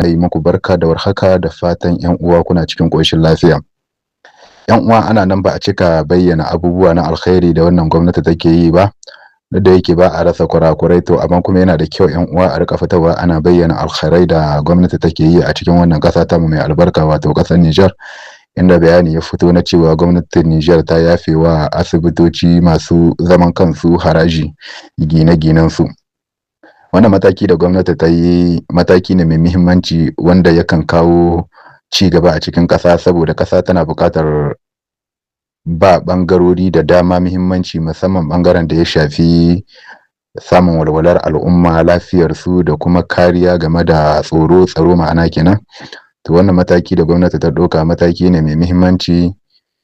yi muku barka da warhaka da fatan ‘yan uwa kuna cikin ƙoshin lafiya. ‘Yan uwa ana nan ba a cika bayyana abubuwa na alkhairi da wannan gwamnati take yi ba, duk da yake ba a rasa kurakurai to amma kuma yana da kyau ‘yan uwa a rika fitowa ana bayyana alkhairai da gwamnati take yi a cikin wannan ƙasa tamu mai albarka wato ƙasar Nijar. Inda bayani ya fito na cewa gwamnatin Nijar ta yafe wa asibitoci masu zaman kansu haraji gine-ginen su. Wannan mataki da gwamnati ta yi mataki ne mai muhimmanci wanda yakan kawo ci gaba a cikin ƙasa, saboda ƙasa tana buƙatar ba ɓangarori da dama muhimmanci, musamman ɓangaren da ya shafi samun walwalar al'umma, lafiyarsu da kuma kariya game da tsaro ma'ana kenan. To wannan mataki da gwamnati ta ɗauka mataki ne mai muhimmanci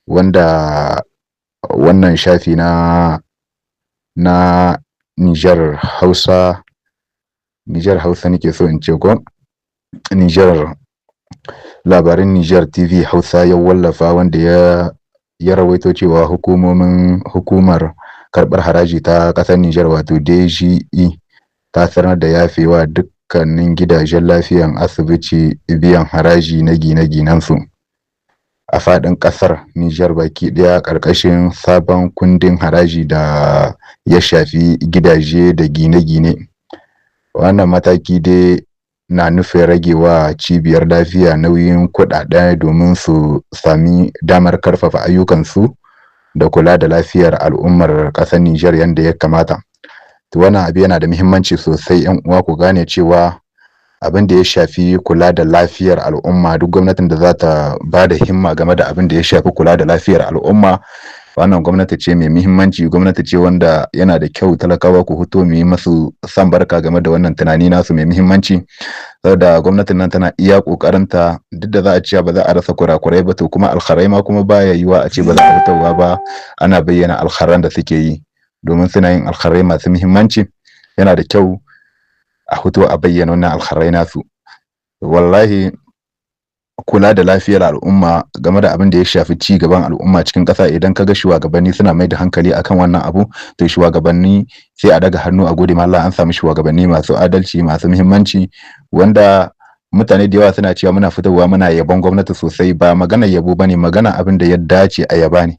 wanda wannan shafi na Nijar Hausa nake so in ce ko Nijar labarin Nijar TV Hausa ya wallafa, wanda ya rawaito cewa hukumar karɓar haraji ta ƙasar Nijar wato DGE ta sanar da yafewa dukkanin gidajen lafiyan asibiti biyan haraji na gine-ginen su a faɗin ƙasar Nijar baki ɗaya ƙarƙashin sabon kundin haraji da ya shafi gidaje da gine-gine. Wannan mataki dai na nufin ragewa cibiyar lafiya nauyin kuɗaɗe domin su sami damar karfafa ayyukansu da kula da lafiyar al'ummar ƙasar Nijar yadda ya kamata. To wannan abu yana da muhimmanci sosai ‘yan uwa ku gane cewa abin da ya shafi kula da lafiyar al'umma, duk gwamnatin da za ta ba da himma game da abin da ya shafi kula da lafiyar al'umma, wannan gwamnati ce mai muhimmanci, gwamnati ce wanda yana da kyau talakawa ku fito mu yi masu san barka game da wannan tunani nasu mai muhimmanci, saboda gwamnatin nan tana iya kokarinta, duk da za a ce ba za a rasa kurakurai ba, to kuma alkharai ma kuma baya yiwa a ce ba za a fitowa ba ana bayyana alkharan da suke yi, domin suna yin alkharai masu muhimmanci. Yana da kyau a fito a bayyana wannan alkharai nasu. Wallahi kula da lafiyar al'umma game da abin da ya shafi ci gaban al'umma cikin ƙasa, idan kaga shugabanni suna mai da hankali akan wannan abu, to shugabanni sai a daga hannu a gode ma Allah, an samu shugabanni masu adalci masu muhimmanci, wanda mutane da yawa suna cewa muna fitowa muna yabon gwamnati sosai, ba magana yabo bane, magana abin da ya dace a yaba ne,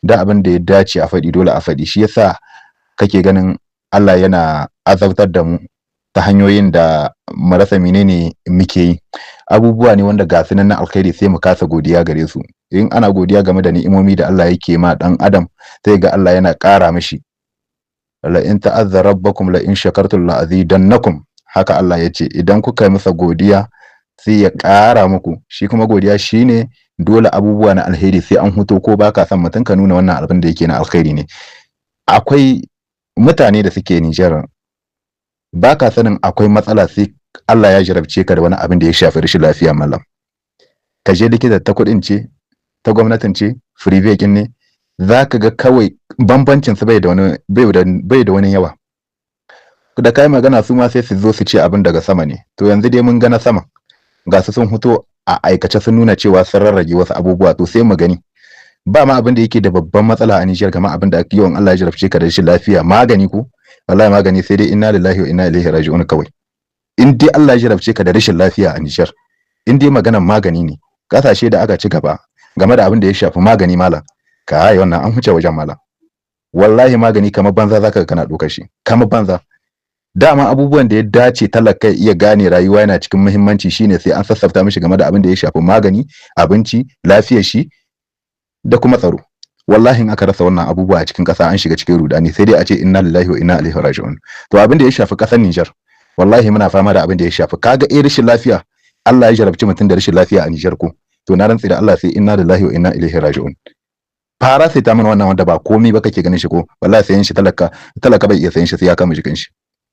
da abin da ya dace a faɗi dole a faɗi. Shi yasa kake ganin Allah yana azabtar da mu ta hanyoyin da marasa menene muke yi, abubuwa ne wanda ga sunan na alkhairi sai mu kasa godiya gare su. In ana godiya game da ni'imomi da Allah yake ma dan adam, sai ga Allah yana ƙara mishi. La in ta'azza rabbakum la in shakartum la azidannakum, haka Allah ya ce, idan kuka yi masa godiya sai ya ƙara muku. Shi kuma godiya shine dole abubuwa na alheri sai an huto, ko baka san mutum ka nuna wannan abin da yake na alkhairi ne. Akwai mutane da suke Nijar, baka sanin akwai matsala sai Allah ya jarabce ka da wani abin da ya shafi rashin lafiya mallam. Ka je likita ta kuɗin ce, ta gwamnatin ce, free ne, zaka ga kawai bambancin su bai da wani yawa. Da kai magana su ma sai su zo su ce abin daga sama ne. To yanzu dai mun ga na sama, ga su sun fito a aikace sun nuna cewa sun rarrage wasu abubuwa, to sai mu gani. Ba ma abin da yake da babban matsala a Nijar kamar abin da yawan Allah ya jarabce ka da rashin lafiya, magani ko wallahi magani sai dai inna lillahi wa inna ilaihi raji'un kawai. In dai Allah ya jarabce ka da rashin lafiya a Nijar, in dai maganan magani ne, kasashe da aka ci gaba game da abin da ya shafi magani malam, kai wannan an huce wajen malam. Wallahi magani kamar banza zaka kana dokar shi, kamar banza. Dama abubuwan da ya dace talaka iya gane rayuwa yana cikin muhimmanci shine sai an sassafta mishi game da abin da ya shafi magani, abinci, lafiyar shi da kuma tsaro. Wallahi in aka rasa wannan abubuwa a cikin ƙasa an shiga cikin rudani, sai dai a ce inna lillahi wa inna ilaihi raji'un. To abin da ya shafi ƙasar Nijar, wallahi muna fama da abin da ya shafi, kaga rashin lafiya, Allah ya jarabci mutum da rashin lafiya a Nijar ko, to na rantsi da Allah sai inna lillahi wa inna ilaihi raji'un. Fara sai ta mana wannan wanda ba komai ba kake ganin shi ko, wallahi sayan shi talaka bai iya sayan shi sai ya kama jikin shi.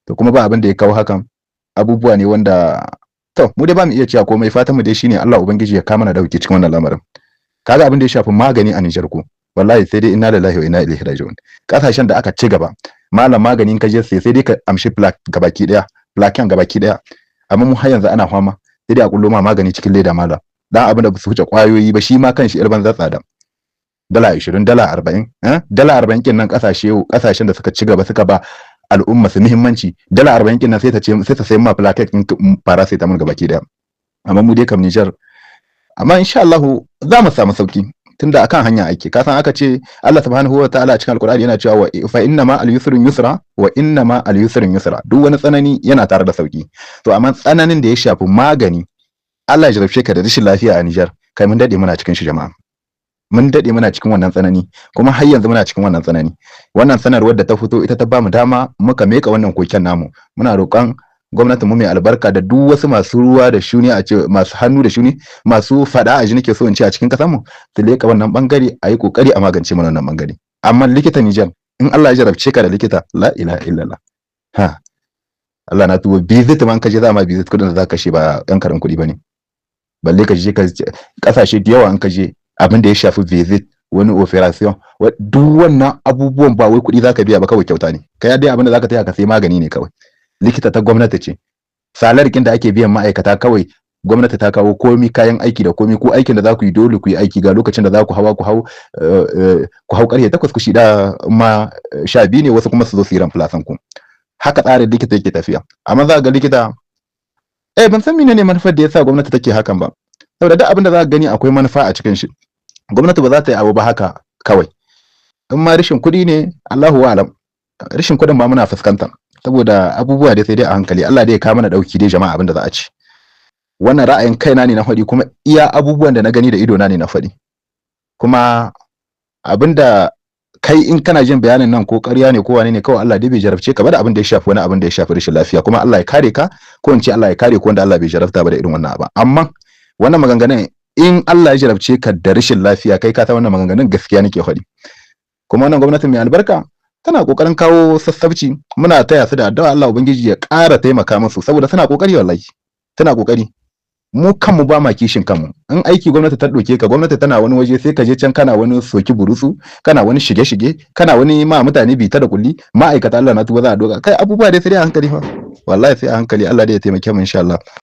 To kuma ba abin da ya kawo hakan, abubuwa ne wanda to mu dai ba mu iya cewa komai, fatan mu dai shine Allah ubangiji ya kama na dauke cikin wannan lamarin. Kaga abin da ya shafi magani a Nijar ko, wallahi sai dai inna lillahi wa inna ilaihi raji'un. Kasashen da aka ci gaba, malam maganin ka je sai dai ka amshi plaque gabaki daya, plaquean gabaki daya. Amma mu har yanzu ana fama, sai dai a kullo ma magani cikin leda malam. Dan abin da ba su wuce kwayoyi ba, shi ma kanshi irban za tsada. Dala 20, dala 40, dala 40 kin nan kasashen da suka ci gaba suka ba al'umma su muhimmanci, dala 40 kin nan sai ta sayi ma plaquet din paracetamol gabaki daya. amma mu dai kam Niger, amma insha Allah za mu samu sauki tunda akan hanya ake. Ka san aka ce Allah subhanahu wa ta'ala a cikin alkur'ani yana cewa fa inna ma al-yusri yusra wa inna ma al-yusri yusra, duk wani tsanani yana tare da sauki. To amma tsananin da ya shafi magani, Allah ya jarabce ka da rashin lafiya a Niger, kai mun dade muna cikin shi jama'a, mun dade muna cikin wannan tsanani, kuma har yanzu muna cikin wannan tsanani. Wannan sanarwar da ta fito ita ta bamu dama muka meka wannan koken namu. Muna roƙon gwamnatin mu mai albarka da duk wasu masu ruwa da shuni, a ce masu hannu da shuni, masu fada a ji nake so in ce a cikin kasar mu, su leka wannan bangare, a yi kokari a magance mana wannan bangare. Amma likita Niger, in Allah ya jarabce ka da likita, la ilaha illallah, ha Allah na tuwo, visit man kaje za ma visit kudin da za ka kashe ba yan karin kudi bane, balle ka je kasashe da yawa an kaje abin da ya shafi visit, wani operation, duk wannan abubuwan ba wai kudi za ka biya ba, kawai kyauta ne. Kai dai abin da za ka taya ka sai magani ne kawai. Likita ta gwamnati ce, salarikin da ake biyan ma'aikata kawai gwamnati ta kawo komi, kayan aiki da komi, ko aikin da za ku yi dole ku yi aiki, ga lokacin da za ku hawa ku hau karfe 8 ku shida ma 12 ne, wasu kuma su zo su yi ramfulasan ku. Haka tsarin likita yake tafiya. Amma za ga likita, ban san menene manufar da yasa gwamnati take hakan ba, saboda duk abin da za ka gani akwai manufa a cikin shi. Gwamnati ba za ta yi abu ba haka kawai. In ma rashin kuɗi ne, Allahu a'lam, rashin kuɗin ba muna fuskanta, saboda abubuwa dai sai dai a hankali. Allah dai ya kawo mana dauki dai jama'a, abin da za a ci. Wannan ra'ayin kaina ne na faɗi, kuma iya abubuwan da na gani da ido na ne na faɗi. Kuma abinda kai in kana jin bayanin nan ko ƙarya ne ko wane ne, kawai Allah dai bai jarabce ka ba da abin da ya shafi wani abin da ya shafi rashin lafiya, kuma Allah ya kare ka, ko in ce Allah ya kare ku wanda Allah bai jarabta ba da irin wannan abu. Amma wannan maganganun, in Allah ya jarabce ka da rashin lafiya, kai ka ta wannan maganganun gaskiya nake faɗi. Kuma wannan gwamnatin mai albarka tana kokarin kawo sassabci, muna taya su da addu'a Allah ubangiji ya ƙara taimaka musu, saboda suna kokari wallahi, tana kokari. Mu kanmu ba ma kishin kanmu. In aiki gwamnati ta ɗauke ka, gwamnati tana wani waje, sai ka je can kana wani soki burusu, kana wani shige-shige, kana wani ma mutane bita da kulli, ma'aikata Allah na tuba za a doka. Kai abubuwa dai sai dai a hankali fa, wallahi sai a hankali. Allah dai ya taimake mu insha Allah.